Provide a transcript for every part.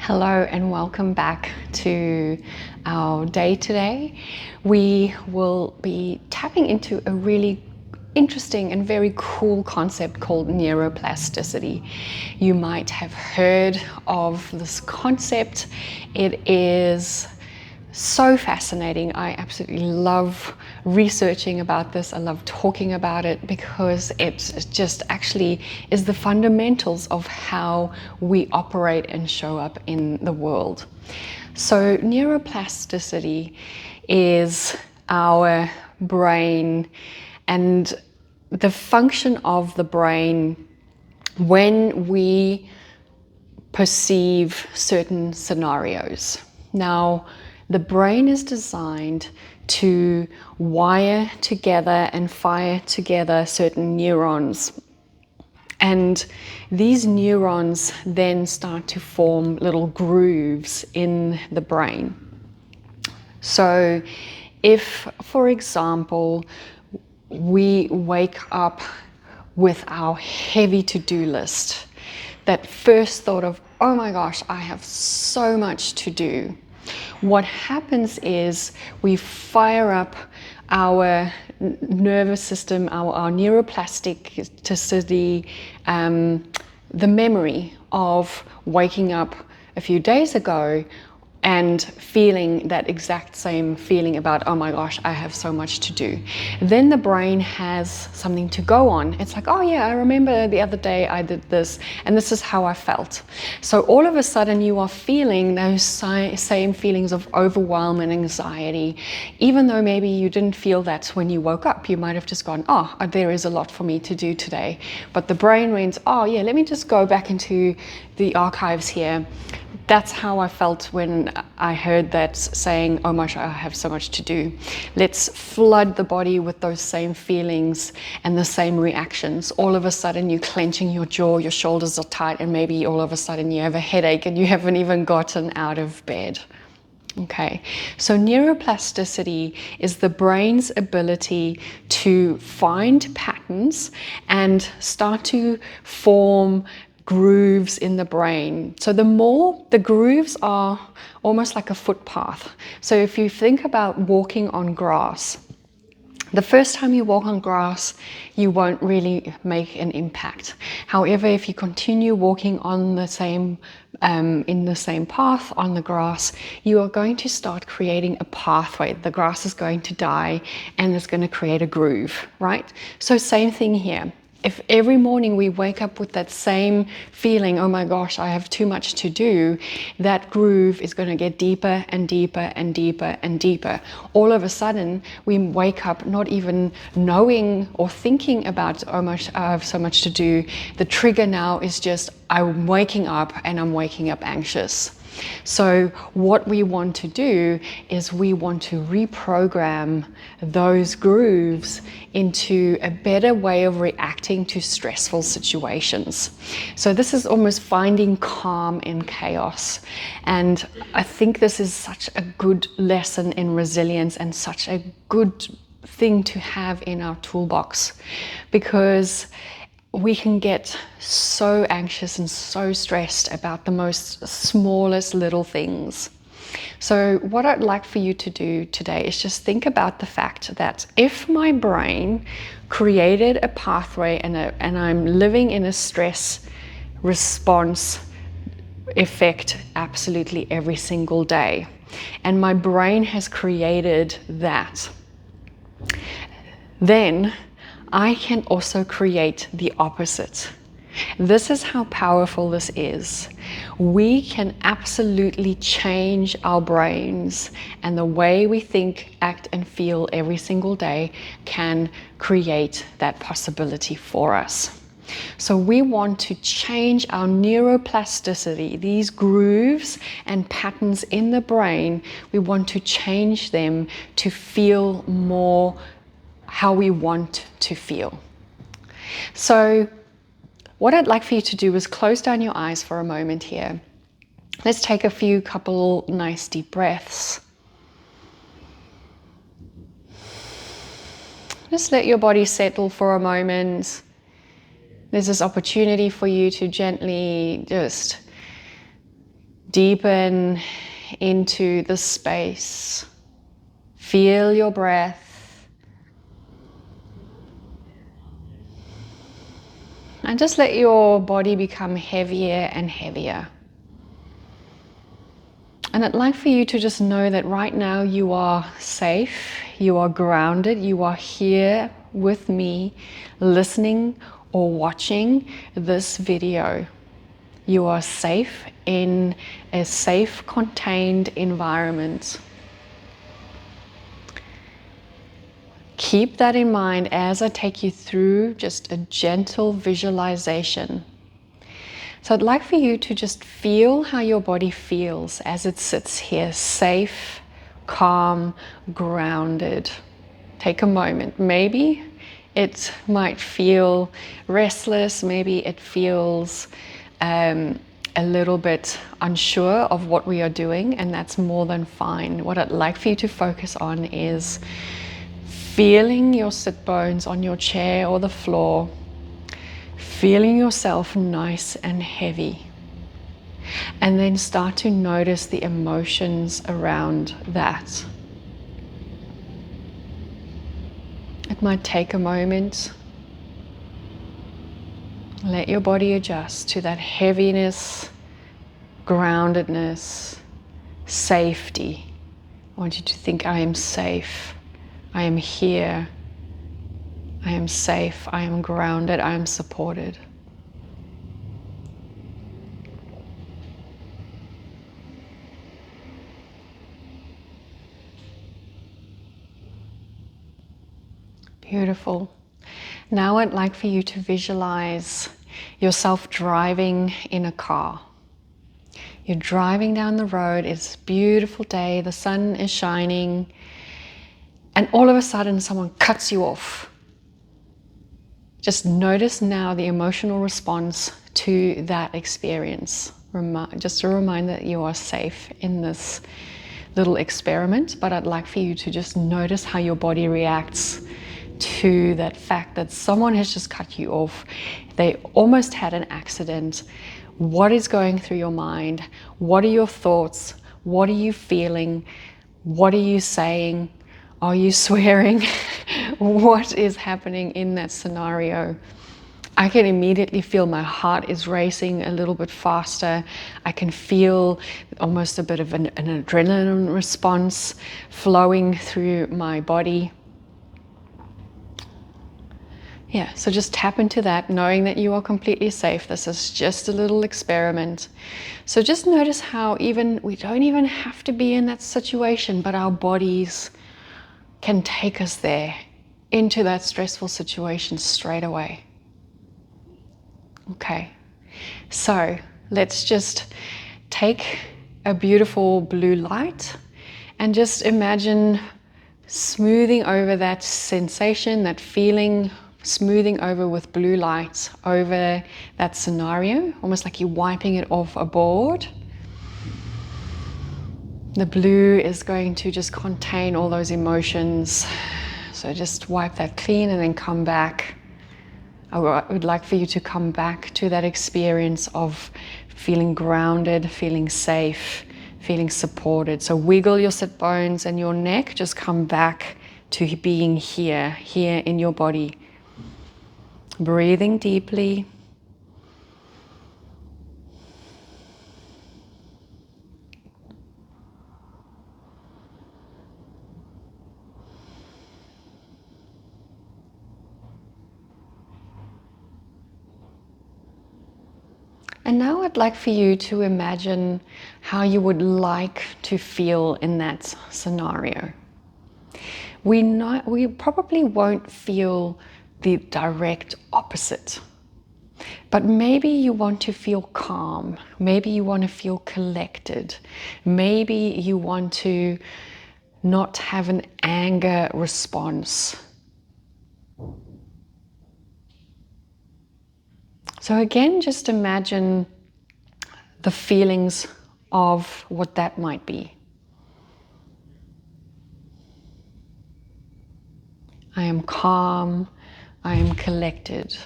Hello and welcome back to our day today. We will be tapping into a really interesting and very cool concept called neuroplasticity. You might have heard of this concept. It is so fascinating. I absolutely love researching about this. I love talking about it because it just actually is the fundamentals of how we operate and show up in the world. So neuroplasticity is our brain and the function of the brain when we perceive certain scenarios. Now, the brain is designed to wire together and fire together certain neurons. And these neurons then start to form little grooves in the brain. So if, for example, we wake up with our heavy to-do list, that first thought of, oh my gosh, I have so much to do. What happens is we fire up our nervous system, our neuroplasticity, the memory of waking up a few days ago and feeling that exact same feeling about, oh my gosh, I have so much to do. Then the brain has something to go on. It's like, oh yeah, I remember the other day I did this and this is how I felt. So all of a sudden you are feeling those same feelings of overwhelm and anxiety, even though maybe you didn't feel that when you woke up. You might have just gone, oh, there is a lot for me to do today. But the brain went, oh yeah, let me just go back into the archives here. That's how I felt when I heard that saying, oh my gosh, I have so much to do. Let's flood the body with those same feelings and the same reactions. All of a sudden you're clenching your jaw, your shoulders are tight, and maybe all of a sudden you have a headache and you haven't even gotten out of bed. Okay, so neuroplasticity is the brain's ability to find patterns and start to form grooves in the brain. So the grooves are almost like a footpath. So if you think about walking on grass, the first time you walk on grass, you won't really make an impact. However, if you continue walking on the same in the same path on the grass, you are going to start creating a pathway. The grass is going to die and it's going to create a groove, right? So same thing here. If every morning we wake up with that same feeling, oh my gosh, I have too much to do, that groove is going to get deeper and deeper and deeper and deeper. All of a sudden, we wake up not even knowing or thinking about, oh my gosh, I have so much to do. The trigger now is just, I'm waking up and I'm waking up anxious. So what we want to do is we want to reprogram those grooves into a better way of reacting to stressful situations. So this is almost finding calm in chaos. And I think this is such a good lesson in resilience and such a good thing to have in our toolbox, because we can get so anxious and so stressed about the most smallest little things. So what I'd like for you to do today is just think about the fact that if my brain created a pathway and I'm living in a stress response effect absolutely every single day, and my brain has created that, then I can also create the opposite. This is how powerful this is. We can absolutely change our brains, and the way we think, act, and feel every single day can create that possibility for us. So we want to change our neuroplasticity, these grooves and patterns in the brain. We want to change them to feel more how we want to feel. So what I'd like for you to do is close down your eyes for a moment here. Let's take a couple nice deep breaths. Just let your body settle for a moment. There's this opportunity for you to gently just Deepen into the space. Feel your breath. And just let your body become heavier and heavier. And I'd like for you to just know that right now you are safe, you are grounded, you are here with me, listening or watching this video. You are safe in a safe, contained environment. Keep that in mind as I take you through just a gentle visualization. So I'd like for you to just feel how your body feels as it sits here, safe, calm, grounded. Take a moment. Maybe it might feel restless, maybe it feels a little bit unsure of what we are doing, and that's more than fine. What I'd like for you to focus on is feeling your sit bones on your chair or the floor, feeling yourself nice and heavy, and then start to notice the emotions around that. It might take a moment. Let your body adjust to that heaviness, groundedness, safety. I want you to think, I am safe, I am here, I am safe, I am grounded, I am supported. Beautiful. Now I'd like for you to visualize yourself driving in a car. You're driving down the road, it's a beautiful day, the sun is shining, and all of a sudden someone cuts you off. Just notice now the emotional response to that experience. Just a reminder that you are safe in this little experiment, but I'd like for you to just notice how your body reacts to that fact that someone has just cut you off. They almost had an accident. What is going through your mind? What are your thoughts? What are you feeling? What are you saying? Are you swearing? What is happening in that scenario? I can immediately feel my heart is racing a little bit faster. I can feel almost a bit of an adrenaline response flowing through my body. Yeah, so just tap into that, knowing that you are completely safe. This is just a little experiment. So just notice how we don't even have to be in that situation, but our bodies can take us there, into that stressful situation straight away. Okay, so let's just take a beautiful blue light and just imagine smoothing over that sensation, that feeling, smoothing over with blue light over that scenario, almost like you're wiping it off a board. The blue is going to just contain all those emotions. So just wipe that clean and then come back. I would like for you to come back to that experience of feeling grounded, feeling safe, feeling supported. So wiggle your sit bones and your neck, just come back to being here in your body. Breathing deeply. And now I'd like for you to imagine how you would like to feel in that scenario. We probably won't feel the direct opposite, but maybe you want to feel calm, maybe you want to feel collected, maybe you want to not have an anger response. So again, just imagine the feelings of what that might be. I am calm, I am collected.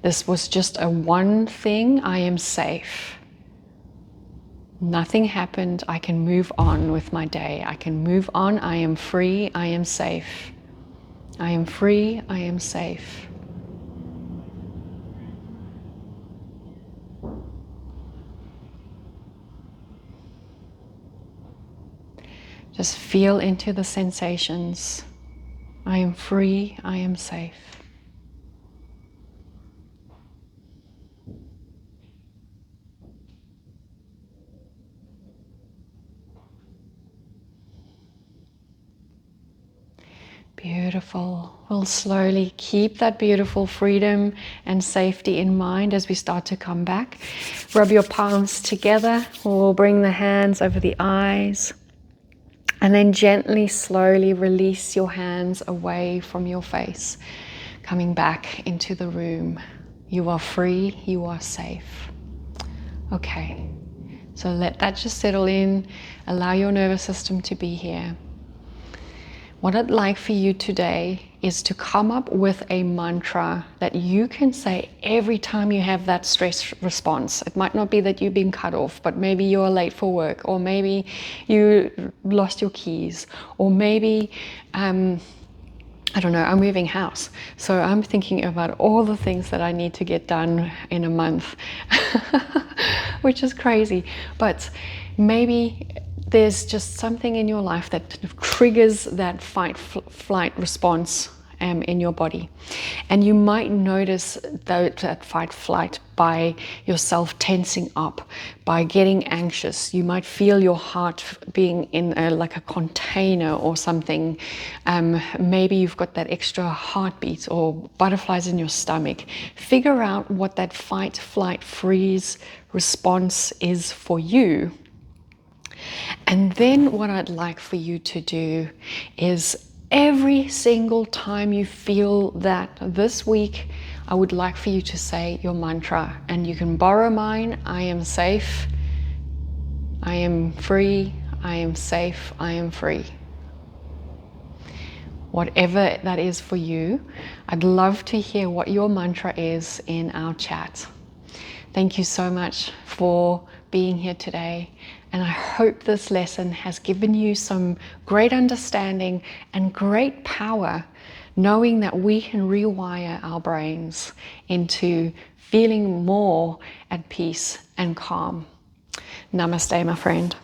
This was just a one thing, I am safe. Nothing happened. I can move on with my day. I can move on. I am free. I am safe. I am free. I am safe. Just feel into the sensations. I am free. I am safe. Beautiful. We'll slowly keep that beautiful freedom and safety in mind as we start to come back. Rub your palms together. We'll bring the hands over the eyes. And then gently, slowly release your hands away from your face, coming back into the room. You are free. You are safe. Okay. So let that just settle in. Allow your nervous system to be here. What I'd like for you today is to come up with a mantra that you can say every time you have that stress response. It might not be that you've been cut off, but maybe you're late for work, or maybe you lost your keys, or maybe, I don't know, I'm moving house. So I'm thinking about all the things that I need to get done in a month, which is crazy. But maybe there's just something in your life that triggers that fight-flight response in your body. And you might notice that fight-flight by yourself tensing up, by getting anxious. You might feel your heart being in like a container or something. Maybe you've got that extra heartbeat or butterflies in your stomach. Figure out what that fight, flight, freeze response is for you. And then what I'd like for you to do is every single time you feel that this week, I would like for you to say your mantra. And you can borrow mine. I am safe. I am free. I am safe. I am free. Whatever that is for you, I'd love to hear what your mantra is in our chat. Thank you so much for being here today. And I hope this lesson has given you some great understanding and great power, knowing that we can rewire our brains into feeling more at peace and calm. Namaste, my friend.